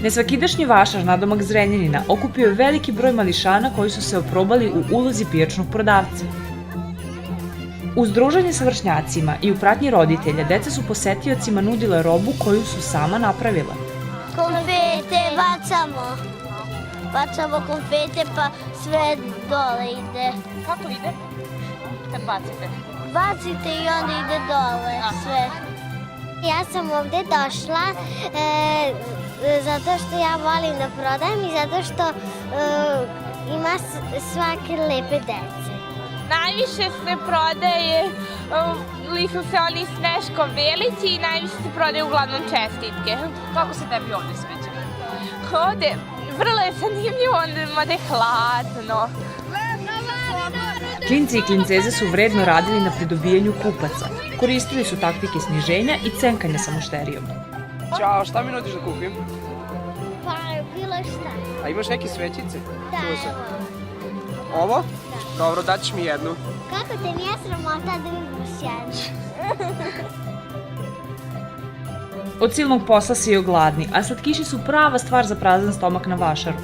Nesvakidašnji vašar nadomak Zrenjanina okupio je veliki broj mališana koji su se oprobali u ulozi pijačnog prodavca. Uz druženje sa vršnjacima i u pratnji roditelja, deca su posetiocima nudile robu koju su sama napravila. Konfete bacamo. Bacamo konfete pa sve dole ide. Kako ide kad bacite? Bacite i onda ide dole sve. Ja sam ovde došla zato što ja volim da prodajem i zato što ima svake lepe dece. Najviše se prodaje oni Sneško Belić i najviše se prodaje uglavnom čestitke. Kako se tebi ovde sviđa? Ovde vrlo je zanimljivo, onda je hladno. Klinci i klinceze su vredno radili na pridobijanju kupaca. Koristili su taktike sniženja i cenkanja sa mušterijom. Ćao, šta mi nudiš da kupim? Pa, bilo šta. A imaš neke svećice? Da, Čuo evo. sam. Ovo? Dobro, daćeš mi jednu. Kako te nije sramota da uzmeš jednu? Od silnog posla si joj gladni, a slatkiši su prava stvar za prazan stomak na vašaru.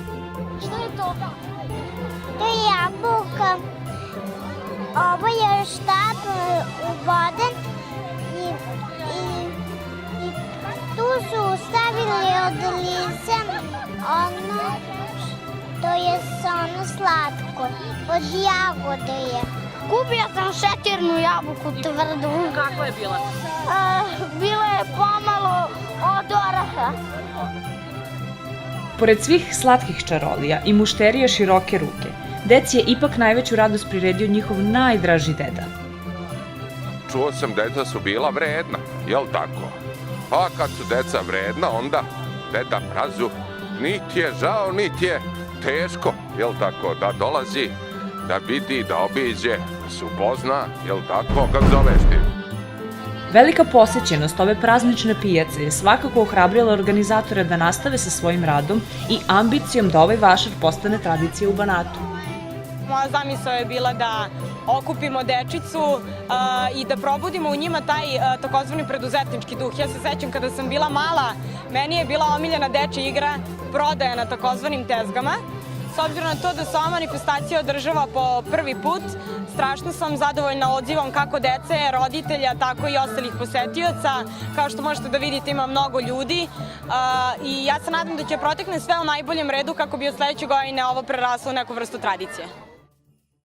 Šta je to? To je jabuka. Ovo je štap voden i tu su stavili od lice ono, to je ono slatko, od jagode je. Kupio sam šećernu jabuku tvrdu. Kako je bila? Bila je pomalo od oraha. Pored svih slatkih čarolija i mušterija široke ruke, deci je ipak najveću radost priredio njihov najdraži deda. Čuo sam deca su bila vredna, jel tako? A kad su deca vredna, onda deda Mrazu niti je žao, niti je teško, jel tako, da dolazi, da vidi, da obiđe, da se upozna, jel tako, kako zoveš ti? Velika posjećenost ove praznične pijace je svakako ohrabrila organizatore da nastave sa svojim radom i ambicijom da ovaj vašar postane tradicija u Banatu. Moja zamisao je bila da okupimo dečicu i da probudimo u njima taj takozvani preduzetnički duh. Ja se sećam kada sam bila mala, meni je bila omiljena dečja igra prodaja na takozvanim tezgama. S obzirom na to da se ova manifestacija održava po prvi put, strašno sam zadovoljna odzivom kako dece, roditelja, tako i ostalih posetioca. Kao što možete da vidite, ima mnogo ljudi i ja se nadam da će protekne sve u najboljem redu kako bi od sledeće godine ovo preraslo u neku vrstu tradicije.